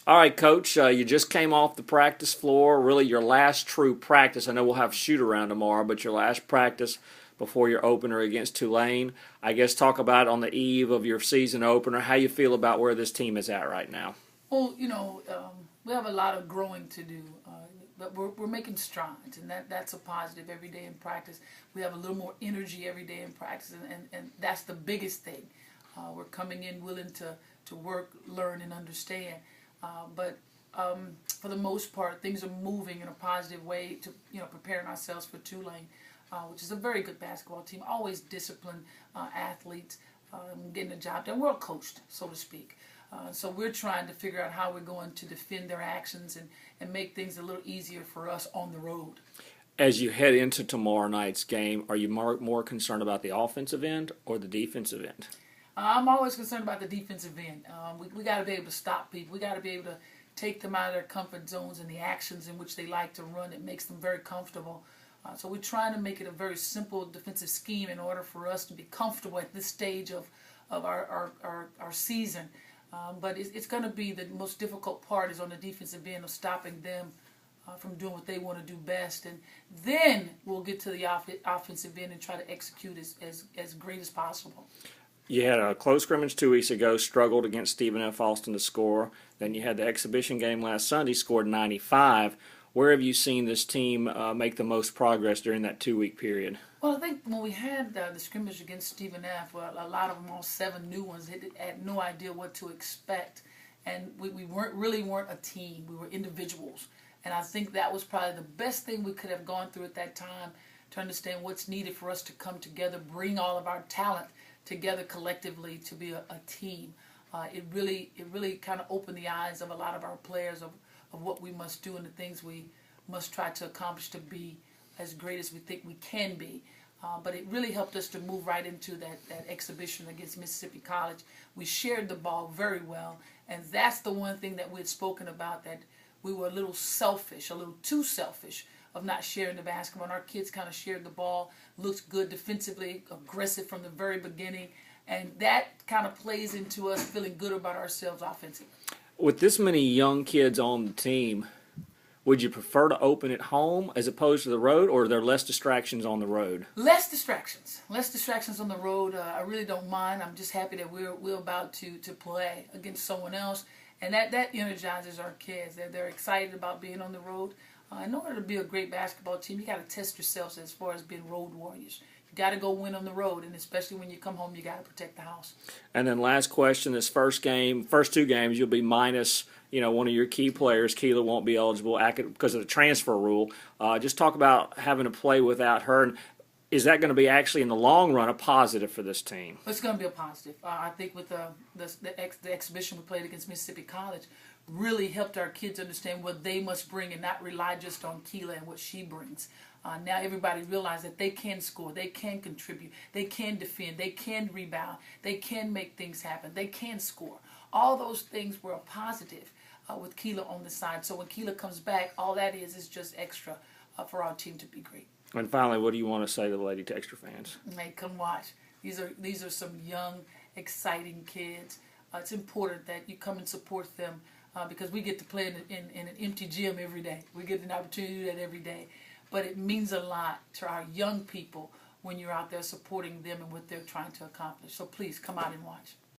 All right, Coach, you just came off the practice floor, really your last true practice. I know we'll have shoot around tomorrow, but your last practice before your opener against Tulane. I guess talk about on the eve of your season opener, how you feel about where this team is at right now. Well, we have a lot of growing to do, but we're making strides, and that's a positive every day in practice. We have a little more energy every day in practice, and that's the biggest thing. We're coming in willing to work, learn, and understand. But for the most part, things are moving in a positive way to preparing ourselves for Tulane, which is a very good basketball team, always disciplined athletes, getting the job done. Well coached, so to speak. So we're trying to figure out how we're going to defend their actions and make things a little easier for us on the road. As you head into tomorrow night's game, are you more concerned about the offensive end or the defensive end? I'm always concerned about the defensive end. We got to be able to stop people. We got to be able to take them out of their comfort zones and the actions in which they like to run. It makes them very comfortable. So we're trying to make it a very simple defensive scheme in order for us to be comfortable at this stage of our season. But it's going to be the most difficult part is on the defensive end of stopping them from doing what they want to do best. And then we'll get to the offensive end and try to execute as great as possible. You had a close scrimmage 2 weeks ago, struggled against Stephen F. Austin to score. Then you had the exhibition game last Sunday, scored 95. Where have you seen this team make the most progress during that 2-week period? Well, I think when we had the scrimmage against Stephen F., well, a lot of them, all 7 new ones, had no idea what to expect. And we weren't a team. We were individuals. And I think that was probably the best thing we could have gone through at that time to understand what's needed for us to come together, bring all of our talent together collectively to be a team. It really kind of opened the eyes of a lot of our players of what we must do and the things we must try to accomplish to be as great as we think we can be. But it really helped us to move right into that exhibition against Mississippi College. We shared the ball very well, and that's the one thing that we had spoken about, that we were a little selfish, a little too selfish of not sharing the basketball. And our kids kind of shared the ball, looked good defensively, aggressive from the very beginning, and that kind of plays into us feeling good about ourselves offensively. With this many young kids on the team, would you prefer to open at home as opposed to the road, or are there less distractions on the road? Less distractions on the road. I really don't mind. I'm just happy that we're about to play against someone else, and that energizes our kids. They're excited about being on the road. In order to be a great basketball team, you got to test yourselves as far as being road warriors. You got to go win on the road, and especially when you come home, you got to protect the house. And then last question: this first 2 games, you'll be minus, one of your key players. Keela won't be eligible because of the transfer rule. Just talk about having to play without her. And is that going to be actually in the long run a positive for this team? It's going to be a positive. I think with the exhibition we played against Mississippi College really helped our kids understand what they must bring and not rely just on Keela and what she brings. Now everybody realizes that they can score, they can contribute, they can defend, they can rebound, they can make things happen, they can score. All those things were a positive with Keela on the side. So when Keela comes back, all that is just extra for our team to be great. And finally, what do you want to say to the Lady Techster fans? Hey, come watch. These are some young, exciting kids. It's important that you come and support them because we get to play in an empty gym every day. We get an opportunity to do that every day. But it means a lot to our young people when you're out there supporting them and what they're trying to accomplish. So please come out and watch.